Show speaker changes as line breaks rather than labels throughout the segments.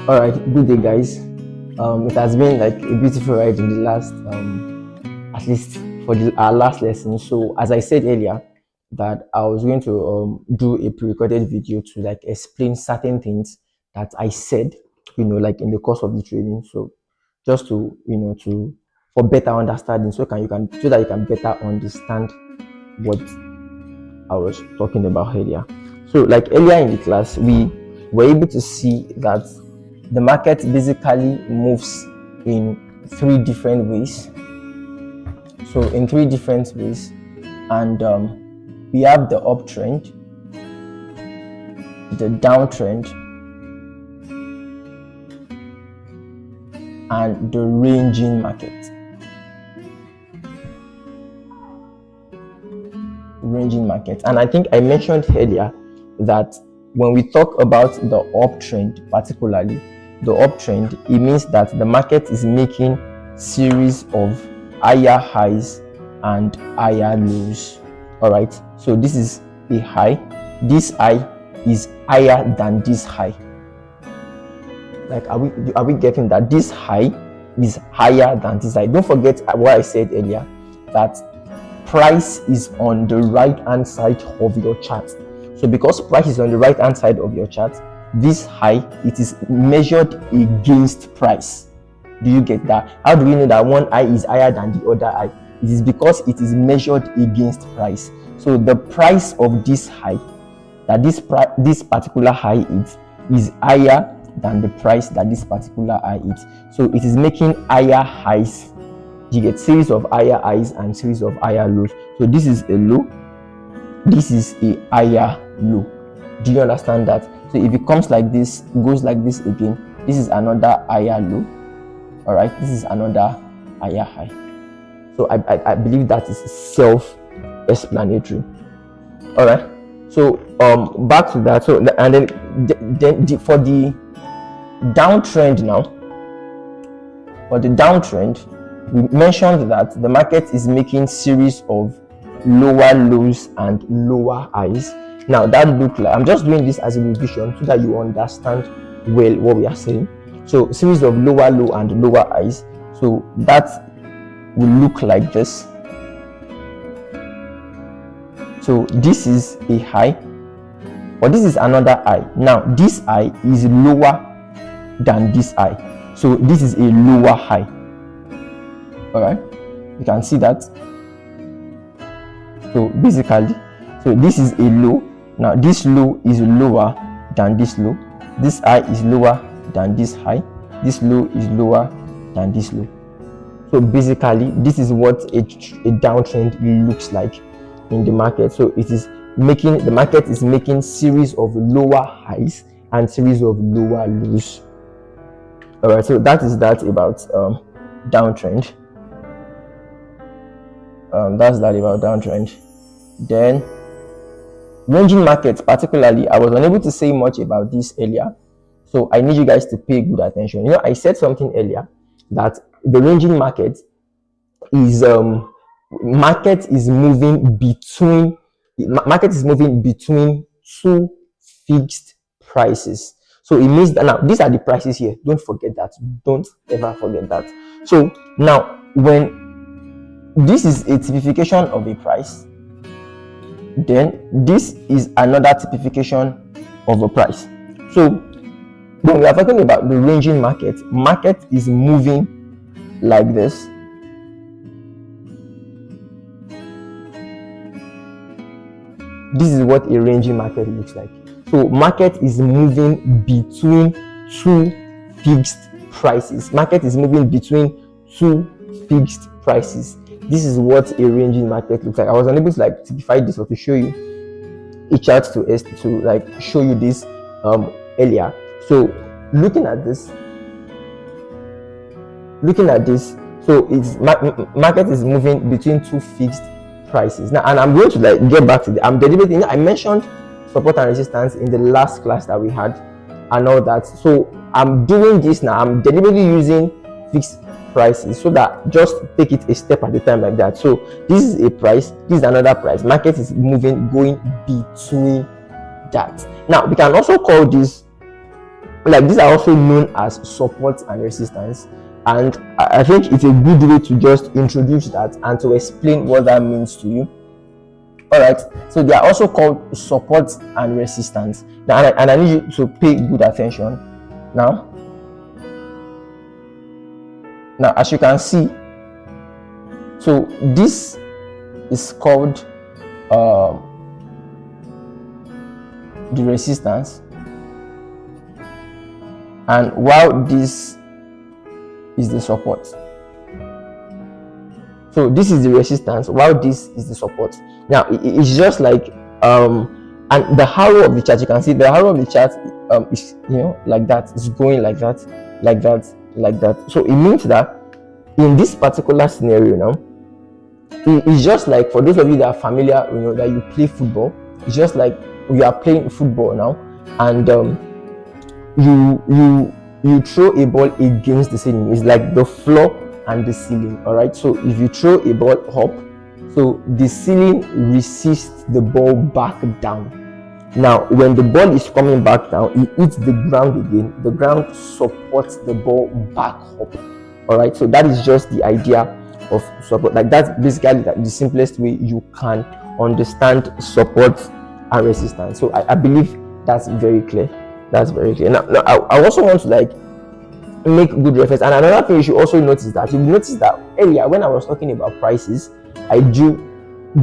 All right, good day, guys. It has been like a beautiful ride in the last, at least for our last lesson. So, as I said earlier, that I was going to do a pre-recorded video to like explain certain things that I said, like in the course of the training. So, just to for better understanding, so that you can better understand what I was talking about earlier. So, like earlier in the class, we were able to see that the market basically moves in three different ways. So in three different ways, and we have the uptrend, the downtrend, and the ranging market. And I think I mentioned earlier that when we talk about the uptrend, particularly the uptrend, it means that the market is making series of higher highs and higher lows. All right, so this is a high. This high is higher than this high. Like, are we getting that? This high is higher than this high. Don't forget what I said earlier, that price is on the right hand side of your chart. So because price is on the right hand side of your chart, this high, it is measured against price. Do you get that? How do we know that one high is higher than the other high? It is because it is measured against price. So the price of this high, that this particular high is higher than the price that this particular high is. So it is making higher highs. You get series of higher highs and series of higher lows. So this is a low, this is a higher low. Do you understand that? So if it comes like this, goes like this again, this is another higher low. All right, this is another higher high. So I believe that is self-explanatory. All right, so back to that. So and then for the downtrend now, for the downtrend, we mentioned that the market is making series of lower lows and lower highs. Now that look like, I'm just doing this as a revision so that you understand well what we are saying. So series of lower low and lower highs. So that will look like this. So this is a high, or this is another high. Now this high is lower than this high. So this is a lower high. All right, you can see that. So basically, so this is a low. Now this low is lower than this low. This high is lower than this high. This low is lower than this low. So basically, this is what a downtrend looks like in the market. So the market is making series of lower highs and series of lower lows. All right, so that is that about downtrend. That's that about downtrend. Then ranging markets, particularly, I was unable to say much about this earlier, so I need you guys to pay good attention. I said something earlier that the ranging market is moving between two fixed prices. So it means that now these are the prices here. Don't forget that. Don't ever forget that. So now when this is a typification of a price, then this is another typification of a price. So when we are talking about the ranging market is moving like this. This is what a ranging market looks like. So market is moving between two fixed prices. Market is moving between two fixed prices. This is what a ranging market looks like. I was unable to like typify this or to show you a chart to like show you this earlier. So looking at this, so it's market is moving between two fixed prices. Now, and I'm going to like get back to the, I'm deliberately, I mentioned support and resistance in the last class that we had and all that. So I'm doing this now. I'm deliberately using fixed prices so that just take it a step at a time like that. So this is a price, this is another price. Market is moving, going between that. Now we can also call this like these are also known as support and resistance, and I think it's a good way to just introduce that and to explain what that means to you. All right, so they are also called support and resistance. Now, and I need you to pay good attention now. As you can see, so this is called the resistance, and while this is the support. So this is the resistance while this is the support. Now it's just like and the arrow of the chart, you can see the arrow of the chart is, you know, like that. It's going like that, like that, like that. So it means that in this particular scenario now, it's just like, for those of you that are familiar, you know, that you play football, it's just like you are playing football now, and you throw a ball against the ceiling. It's like the floor and the ceiling. All right, so if you throw a ball up, so the ceiling resists the ball back down. Now when the ball is coming back down, it hits the ground again. The ground supports the ball back up. All right, so that is just the idea of support. Like that's basically the simplest way you can understand support and resistance. So I believe that's very clear. That's very clear. Now I also want to like make good reference. And another thing you should also notice that you notice that earlier when I was talking about prices, I drew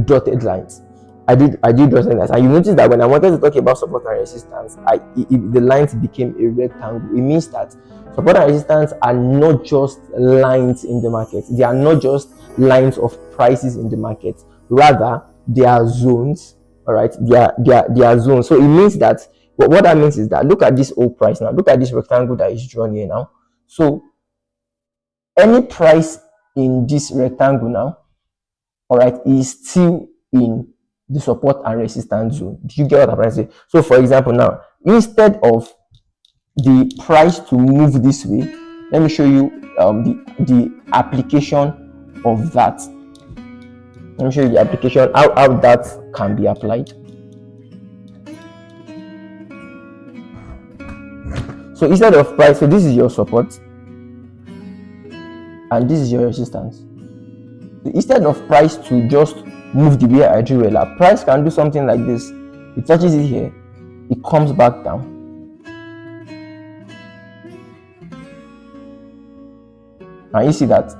dotted lines. I did dotted lines, and you notice that when I wanted to talk about support and resistance, the lines became a rectangle. It means that support and resistance are not just lines in the market. They are not just lines of prices in the market. Rather, they are zones. All right, they are zones. So it means that what that means is that look at this old price now. Look at this rectangle that is drawn here now. So any price in this rectangle now, all right, is still in the support and resistance zone. Do you get what I'm trying to say? So for example, now instead of the price to move this way, let me show you the application of that. Let me show you the application, how that can be applied. So instead of price, so this is your support and this is your resistance. So instead of price to just move the way I drew it, like price can do something like this. It touches it here, it comes back down. Now you see that.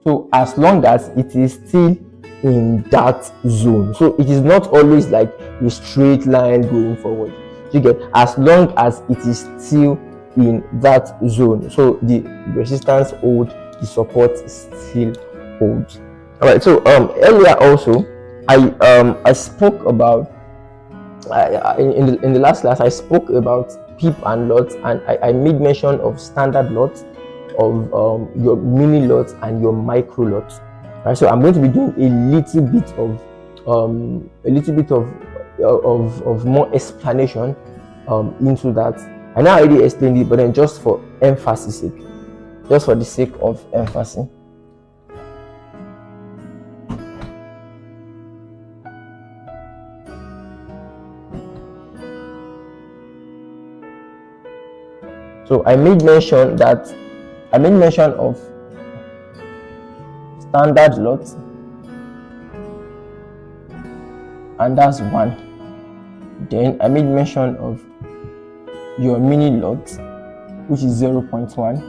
So as long as it is still in that zone, so it is not always like a straight line going forward. You get, as long as it is still in that zone, so the resistance holds, the support still holds. All right, so earlier also I spoke about in the last class I spoke about pip and lots, and I made mention of standard lots, of your mini lots and your micro lots. Right, so I'm going to be doing a little bit of more explanation into that. I know I already explained it, but then just for emphasis sake, just for the sake of emphasis. So I made mention of standard lot, and that's one. Then I made mention of your mini lot, which is 0.1,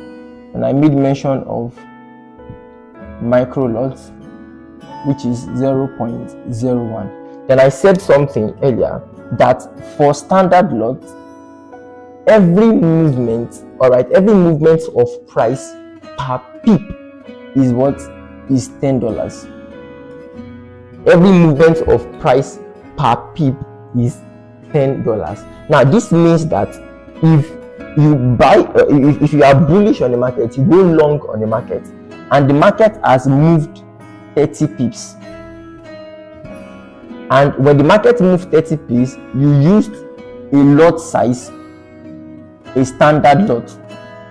and I made mention of micro lot, which is 0.01. Then I said something earlier that for standard lot, every movement, all right, every movement of price per pip is what is $10. Every movement of price per pip is $10. Now this means that if you buy, if you are bullish on the market, you go long on the market, and the market has moved 30 pips, and when the market moved 30 pips, you used a lot size, a standard lot,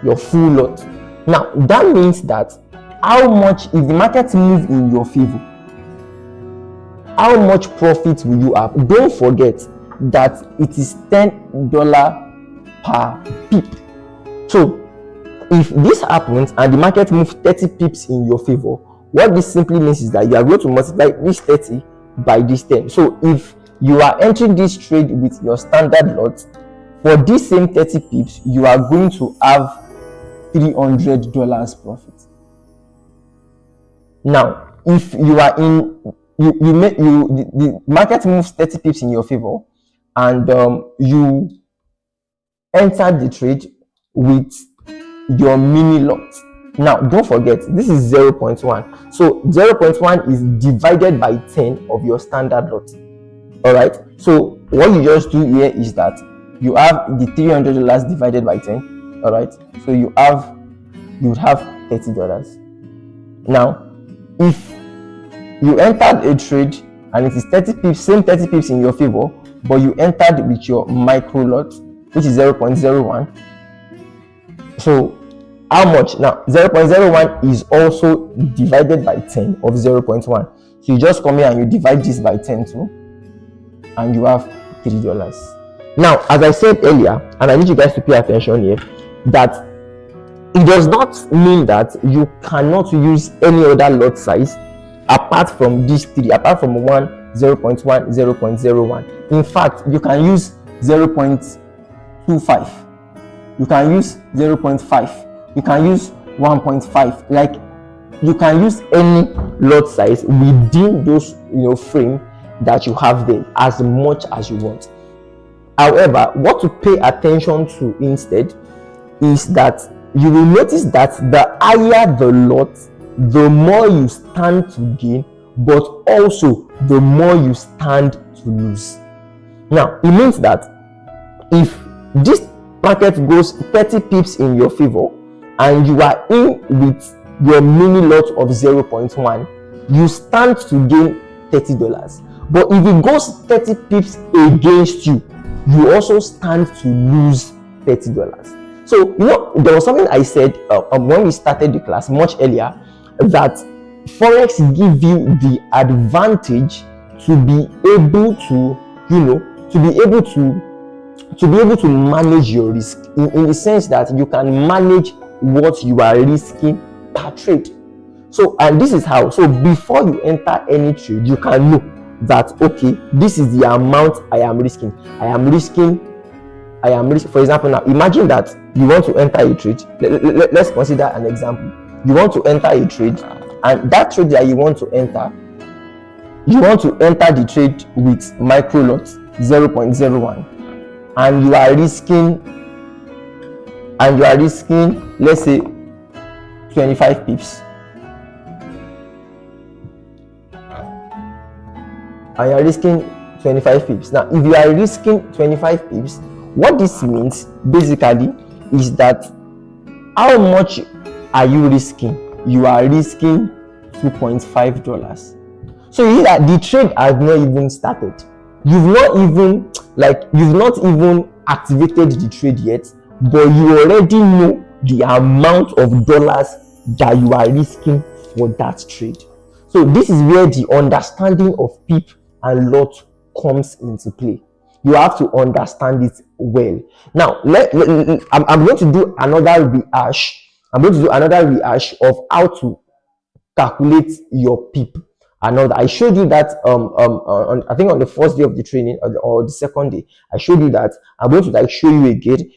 your full lot. Now that means that how much, if the market move in your favor, how much profit will you have? Don't forget, that it is $10 per pip. So if this happens and the market moves 30 pips in your favor, what this simply means is that you are going to multiply this 30 by this 10. So if you are entering this trade with your standard lot, for this same 30 pips, you are going to have $300 profit. Now, if you are in, the market moves 30 pips in your favor, and you enter the trade with your mini lot. Now, don't forget, this is 0.1. So 0.1 is divided by 10 of your standard lot. All right. So what you just do here is that you have the $300 divided by 10. All right. So you would have $30. Now, if you entered a trade and it is 30 pips, same 30 pips in your favor, but you entered with your micro lot, which is 0.01. So how much? Now 0.01 is also divided by 10 of 0.1. So you just come here and you divide this by 10 too, and you have $3. Now, as I said earlier, and I need you guys to pay attention here, that it does not mean that you cannot use any other lot size apart from these three, apart from 1, 0.1, 0.01. In fact, you can use 0.25, you can use 0.5, you can use 1.5. like you can use any lot size within those frame that you have there as much as you want. However, what to pay attention to instead is that you will notice that the higher the lot, the more you stand to gain, but also the more you stand to lose. Now, it means that if this market goes 30 pips in your favor and you are in with your mini lot of 0.1, you stand to gain $30. But if it goes 30 pips against you, you also stand to lose $30. So, there was something I said when we started the class much earlier, that Forex give you the advantage to be able to, to be able to manage your risk in the sense that you can manage what you are risking per trade. So, and this is how. So before you enter any trade, you can know that, okay, this is the amount I am risking. For example, now imagine that you want to enter a trade. Let's consider an example. You want to enter a trade, and that trade that you want to enter the trade with micro lot 0.01, and you are risking, let's say, 25 pips. And you are risking 25 pips. Now, if you are risking 25 pips, what this means basically is that how much are you risking? You are risking $2.5. So you see that the trade has not even started. You've not even activated the trade yet, but you already know the amount of dollars that you are risking for that trade. So this is where the understanding of pip and lot comes into play. You have to understand it well. Now, I'm going to do another rehash. Of how to calculate your pip. I showed you that I think on the first day of the training or the second day, I showed you that. I'm going to show you again,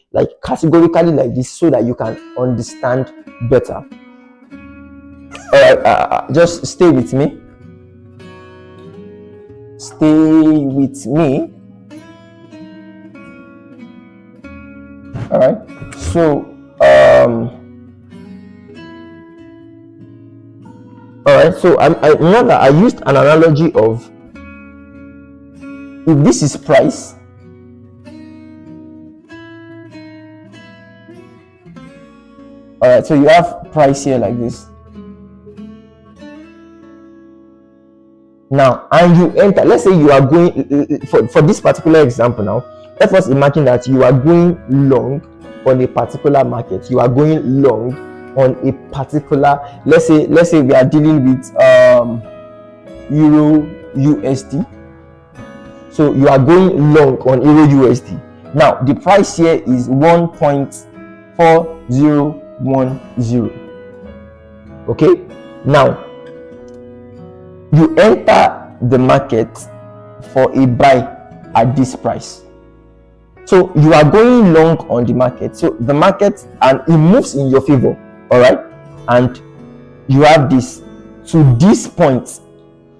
categorically like this, so that you can understand better. Just stay with me. All right. So remember I used an analogy of, if this is price, all right, so you have price here like this. Now, and you enter, let's say you are going, for this particular example now, let us imagine that you are going long on a particular market. You are going long on a particular, let's say we are dealing with Euro USD. So you are going long on Euro USD. Now the price here is 1.4010. Okay, now you enter the market for a buy at this price. So you are going long on the market. So the market, and it moves in your favor, all right, and you have this to this point.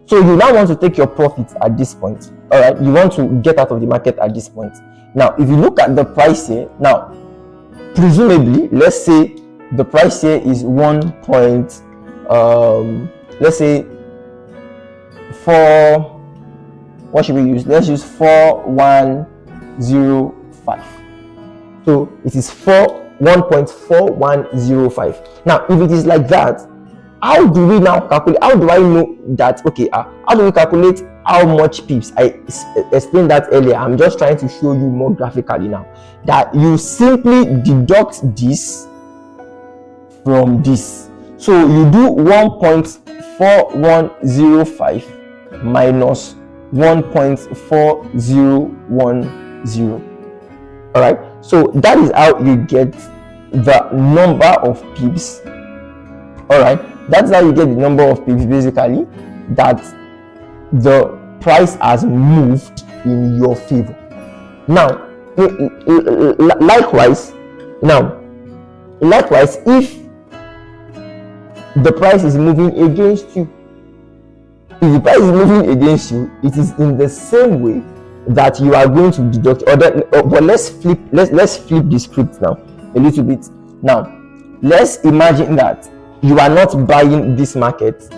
So you now want to take your profit at this point, all right, you want to get out of the market at this point. Now if you look at the price here, now presumably, let's say the price here is let's say what should we use? Let's use 4105. So it is 1.4105. Now if it is like that, how do we now calculate? How do I know that? Okay, how do we calculate how much pips? I explained that earlier. I'm just trying to show you more graphically now, that you simply deduct this from this. So you do 1.4105 minus 1.4010. all right, so that is how you get the number of pips. All right, that's how you get the number of pips, basically, that the price has moved in your favor. Now likewise, if the price is moving against you, if the price is moving against you, it is in the same way that you are going to deduct, but let's flip the script now a little bit. Now let's imagine that you are not buying this market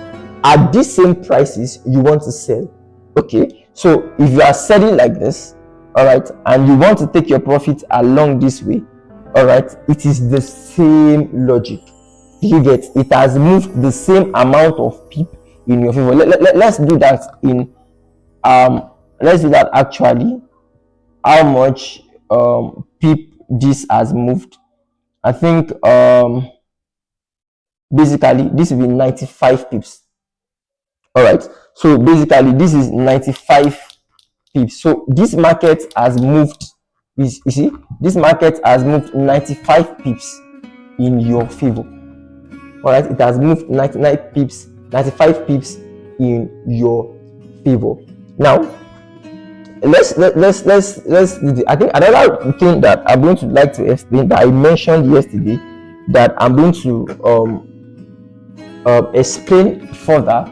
at these same prices you want to sell. Okay, so if you are selling like this, all right, and you want to take your profit along this way, all right, it is the same logic. You get it has moved the same amount of pip in your favor. Let's do that in let's do that actually. How much pip this has moved? I think basically this will be 95 pips. All right, so basically this is 95 pips. So this market has moved, you see, this market has moved 95 pips in your favor. All right, it has moved 95 pips in your favor. Now let's do the, I think another thing that I'm going to like to explain, that I mentioned yesterday, that I'm going to explain further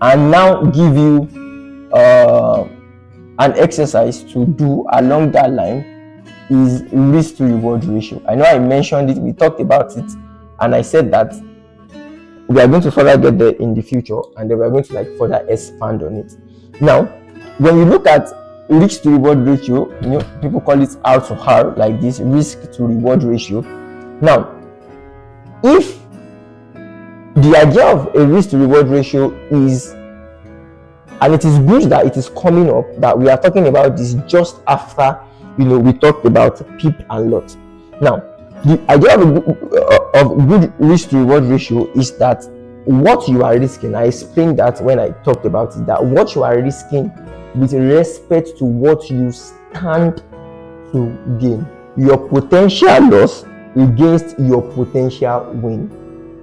and now give you an exercise to do along that line, is risk to reward ratio. I know I mentioned it, we talked about it, and I said that we are going to further get there in the future, and then we are going to further expand on it. Now when you look at risk to reward ratio, people call it R to R, like this, risk to reward ratio. Now if the idea of a risk to reward ratio is, and it is good that it is coming up, that we are talking about this just after we talked about pip and lot. Now the idea of good risk to reward ratio is that what you are risking, I explained that when I talked about it, that what you are risking with respect to what you stand to gain, your potential loss against your potential win.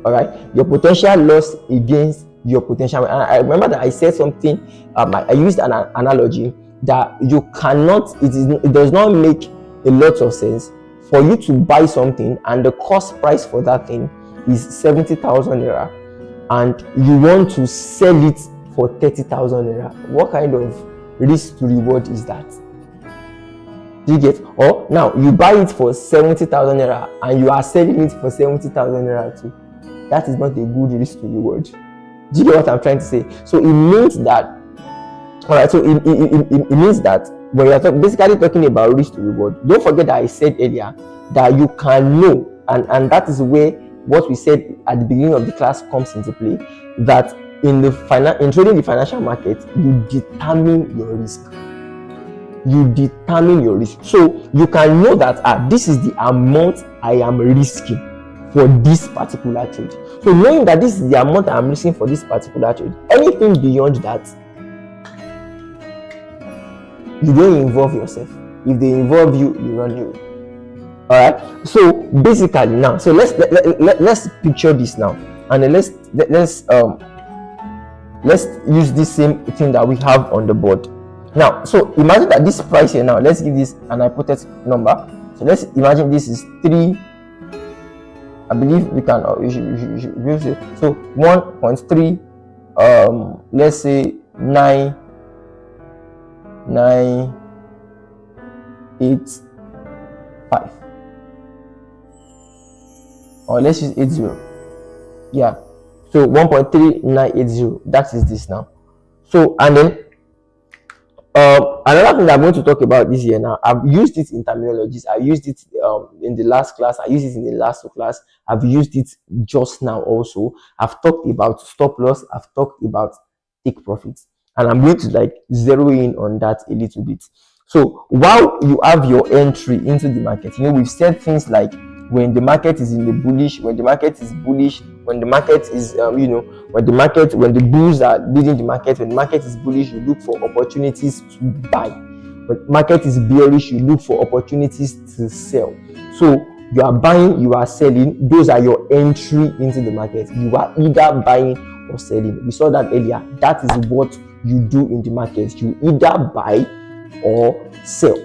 All right, your potential loss against your potential win. And I remember that I said something, I used an analogy that you cannot, it does not make a lot of sense for you to buy something and the cost price for that thing is 70,000 naira, and you want to sell it for 30,000 naira. What kind of risk to reward is that? Do you get? Or now you buy it for 70,000 naira and you are selling it for 70,000 naira too. That is not a good risk to reward. Do you get what I'm trying to say? So it means that, all right, so it means that when we are basically talking about risk to reward, don't forget that I said earlier that you can know, and that is where what we said at the beginning of the class comes into play, that in trading the financial market, you determine your risk. So you can know that this is the amount I am risking for this particular trade. So knowing that this is the amount I'm risking for this particular trade, anything beyond that you don't involve yourself. If they involve you, you run away. All right. So basically now, so let's picture this now, and then let's use this same thing that we have on the board now. So imagine that this price here now, let's give this an hypothetical number. So let's imagine this is 3. I believe we can we should use it. So 1.3 let's say 9,985, or let's use 80. Yeah, so 1.3980, that is this now. So and then another thing that I'm going to talk about this year now, I've used it in terminologies. I used it in the last class, I used it in the last class, I've used it just now also. I've talked about stop loss, I've talked about take profits, and I'm going to like zero in on that a little bit. So while you have your entry into the market, we've said things like when the market is in the bullish, when the market is bullish, when the market is when the bulls are leading the market, when the market is bullish, you look for opportunities to buy. When the market is bearish, you look for opportunities to sell. So you are buying, you are selling. Those are your entry into the market. You are either buying or selling. We saw that earlier. That is what you do in the market. You either buy or sell.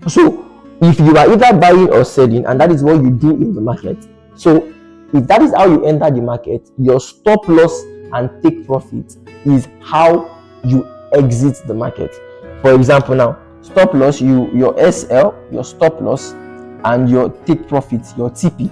So if you are either buying or selling, and that is what you do in the market, so if that is how you enter the market, your stop loss and take profit is how you exit the market. For example, now stop loss, your SL, your stop loss, and your take profit, your TP.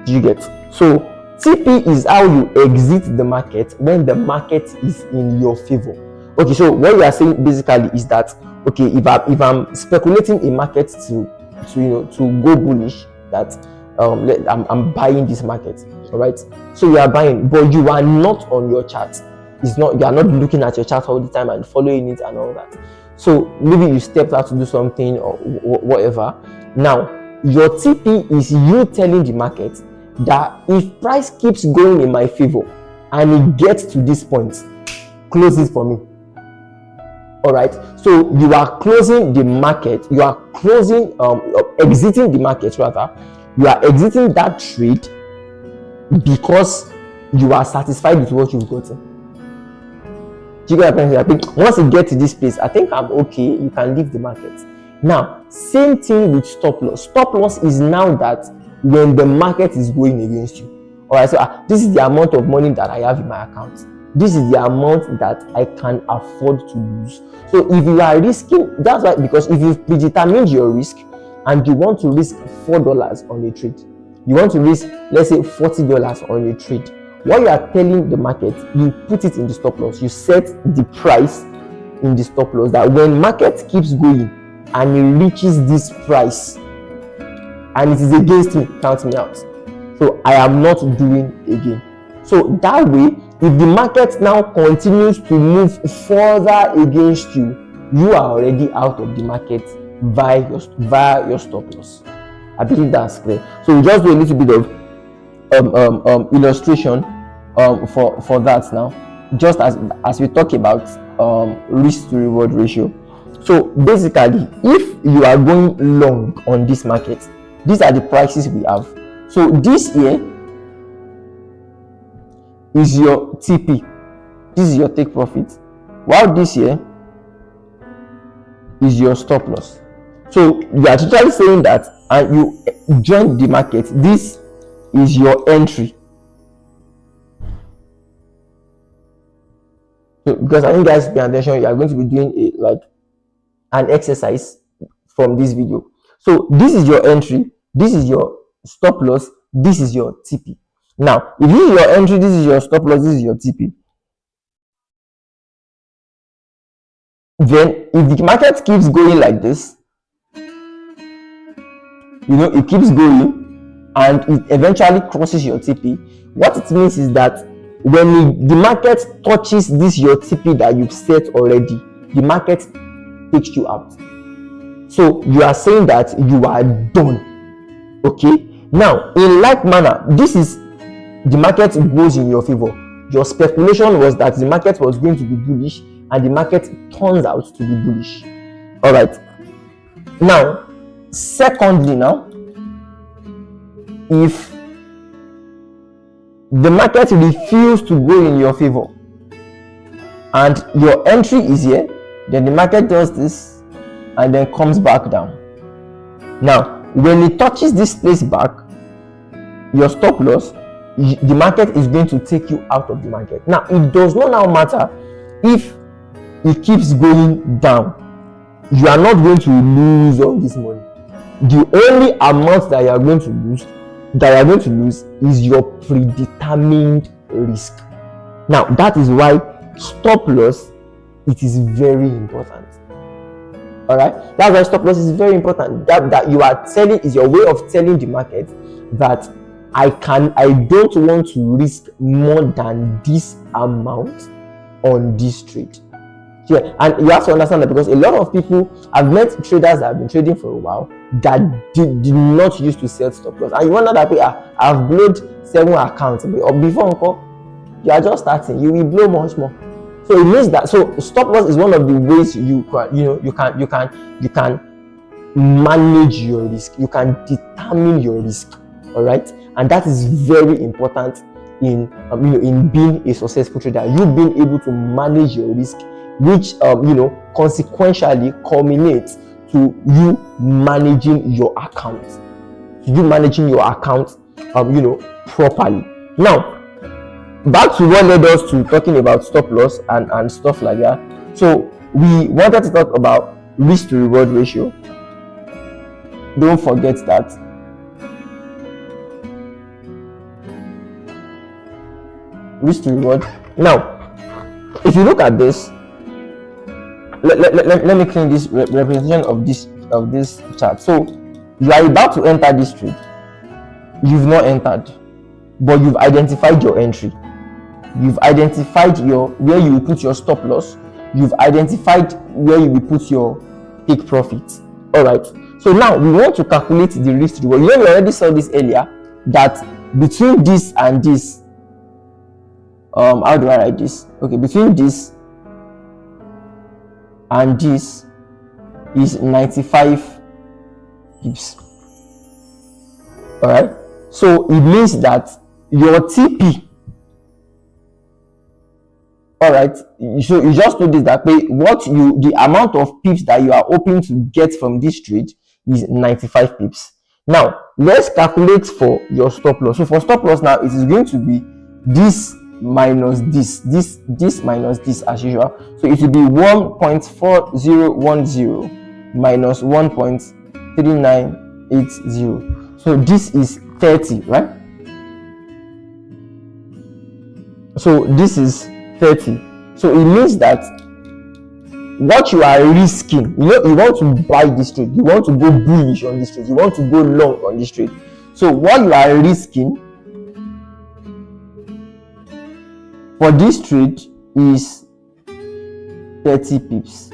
Do you get? So TP is how you exit the market when the market is in your favor. Okay, so what we are saying basically is that, okay, if I'm speculating a market to go bullish, that I'm buying this market, all right? So you are buying, but you are not on your chart. You are not looking at your chart all the time and following it and all that. So maybe you stepped out to do something or whatever. Now your TP is you telling the market that if price keeps going in my favor and it gets to this point, close it for me. All right, so you are closing the market, you are closing exiting the market rather. You are exiting that trade because you are satisfied with what you've gotten. Do you get what I think? Once you get to this place, I think I'm okay, you can leave the market. Now same thing with stop loss. Stop loss is now that when the market is going against you. All right, so this is the amount of money that I have in my account. This is the amount that I can afford to lose. So if you are risking, that's why, because if you've predetermined your risk and you want to risk $4 on a trade, you want to risk, let's say, $40 on a trade, what you are telling the market, you put it in the stop loss. You set the price in the stop loss that when market keeps going and it reaches this price and it is against me, count me out. So I am not doing again. So that way, if the market now continues to move further against you, you are already out of the market via your stop loss. I believe that's clear. So we just do a little bit of illustration for that now, just as we talk about risk to reward ratio. So basically, if you are going long on this market, these are the prices we have. So this here is your TP, this is your take profit, while this here is your stop loss. So you are totally saying that, and you join the market, this is your entry. So because I think, guys, pay attention, you are going to be doing an exercise from this video. So this is your entry, this is your stop loss, this is your TP. Now, if this is your entry, this is your stop loss, this is your TP. Then, if the market keeps going like this, it keeps going and it eventually crosses your TP, what it means is that when the market touches this your TP that you've set already, the market takes you out. So you are saying that you are done. Okay, now in like manner, this is the market goes in your favor. Your speculation was that the market was going to be bullish and the market turns out to be bullish. All right. Now, secondly, now, if the market refuses to go in your favor and your entry is here, then the market does this and then comes back down. Now, when it touches this place back, your stop loss, the market is going to take you out of the market. Now, it does not now matter if it keeps going down. You are not going to lose all this money. The only amount that you are going to lose is your predetermined risk. Now, that is why stop loss, it is very important. All right, that's why stop loss is very important. That you are telling is your way of telling the market that I don't want to risk more than this amount on this trade. Yeah, and you have to understand that because a lot of people, I've met traders that have been trading for a while that did not used to sell stop loss, and you wonder that I've blowed 7 accounts, or before you are just starting, you will blow much more. So it means that stop loss is one of the ways you can manage your risk, you can determine your risk. All right, and that is very important in being a successful trader. You being able to manage your risk, which consequentially culminates to you managing your account, properly. Now, back to what led us to talking about stop loss and stuff like that. So we wanted to talk about risk to reward ratio. Don't forget that. Risk to reward. Now, if you look at this, let me clean this representation of this chart. So you are about to enter this trade. You've not entered, but you've identified your entry. You've identified where you will put your stop loss. You've identified where you will put your take profit. All right. So now we want to calculate the risk to reward. We already saw this earlier, that between this and this, how do I write this? Okay, between this and this is 95 pips. All right. So it means that your TP, all right, so you just notice that the amount of pips that you are hoping to get from this trade is 95 pips. Now let's calculate for your stop loss. So for stop loss now, it is going to be this minus this minus this as usual. So it will be 1.4010 minus 1.3980. so this is 30, right? So this is 30. So it means that what you are risking, you want to buy this trade, you want to go bullish on this trade, you want to go long on this trade. So what you are risking for this trade is 30 pips.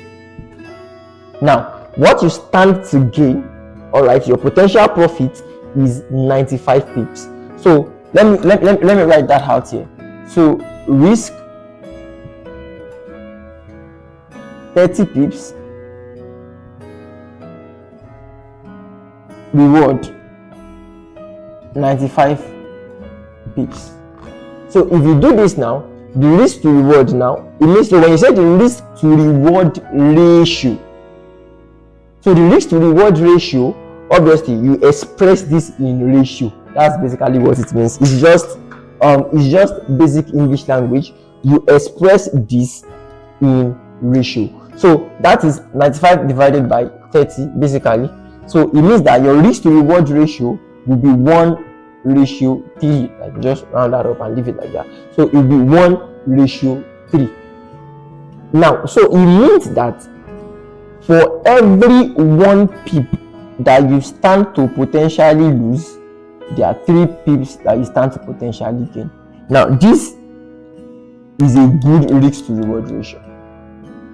Now, what you stand to gain, all right, your potential profit is 95 pips. So let me write that out here. So risk 30 pips, reward 95 pips. So if you do this now, the risk to reward now, it means when you say the risk to reward ratio, so the risk to reward ratio, obviously you express this in ratio. That's basically what it means. It's just basic English language. You express this in ratio. So that is 95 divided by 30 basically. So it means that your risk to reward ratio will be 1:3. Like just round that up and leave it like that. So it will be 1:3. Now, so it means that for every 1 pip that you stand to potentially lose, there are 3 pips that you stand to potentially gain. Now this is a good risk to reward ratio.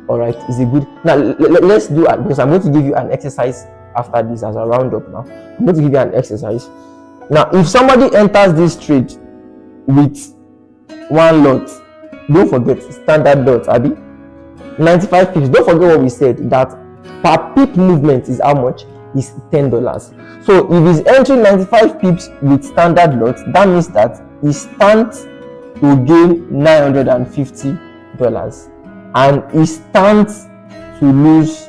All right, it's a good. Now let's do it, because I'm going to give you an exercise after this as a roundup. Now I'm going to give you an exercise. Now if somebody enters this trade with 1 lot, don't forget standard lot, Abby, 95 pips. Don't forget what we said, that per pip movement is how much? Is $10. So if he's entering 95 pips with standard lot, that means that he stands to gain $950 and he stands to lose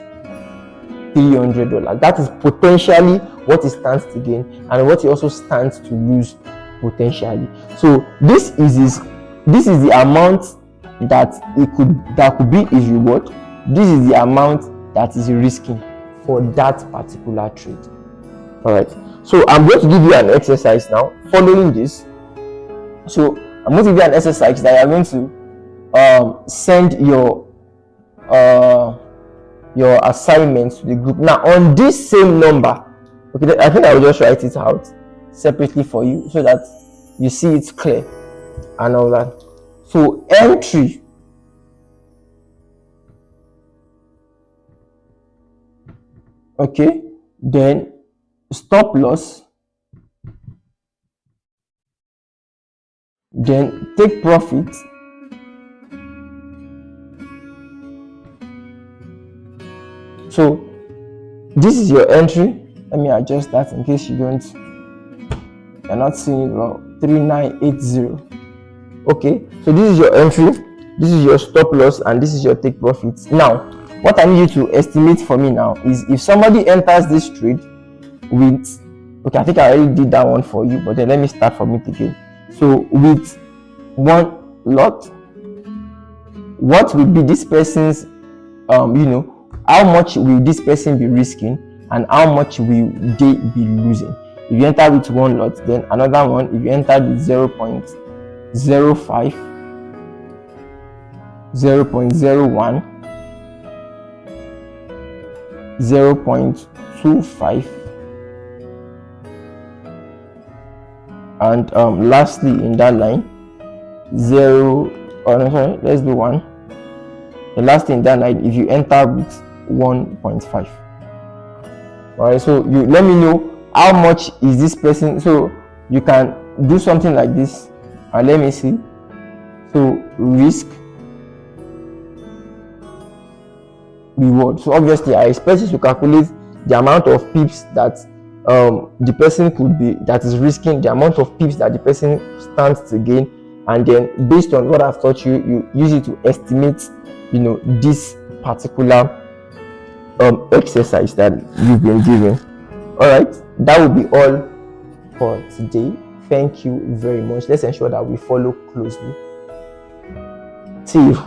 $300. That is potentially what he stands to gain and what he also stands to lose potentially. So this is the amount that could be his reward. This is the amount that is risking for that particular trade. All right, so I'm going to give you an exercise now following this. So I'm going to give you an exercise that you're going to send your assignments to the group. Now on this same number, okay, I think I will just write it out separately for you so that you see it's clear and all that. So entry, okay, then stop loss, then take profit, so this is your entry. Let me adjust that in case you're not seeing it well. 3980. Okay, so this is your entry, this is your stop loss, and this is your take profits. Now what I need you to estimate for me now is if somebody enters this trade with, okay, I think I already did that one for you, but then let me start from it again. So with one lot, what will be this person's how much will this person be risking and how much will they be losing? If you enter with one lot, then another one, if you enter with 0.05, 0.01, 0.25, and lastly in that line, let's do 1. The last in that line, if you enter with 1.5. All right, so you let me know how much is this person. So you can do something like this, and let me see. So risk, reward. So obviously I expect you to calculate the amount of pips that the person that is risking, the amount of pips that the person stands to gain, and then based on what I've taught you, you use it to estimate this particular exercise that you've been given. All right, that will be all for today. Thank you very much. Let's ensure that we follow closely. See you.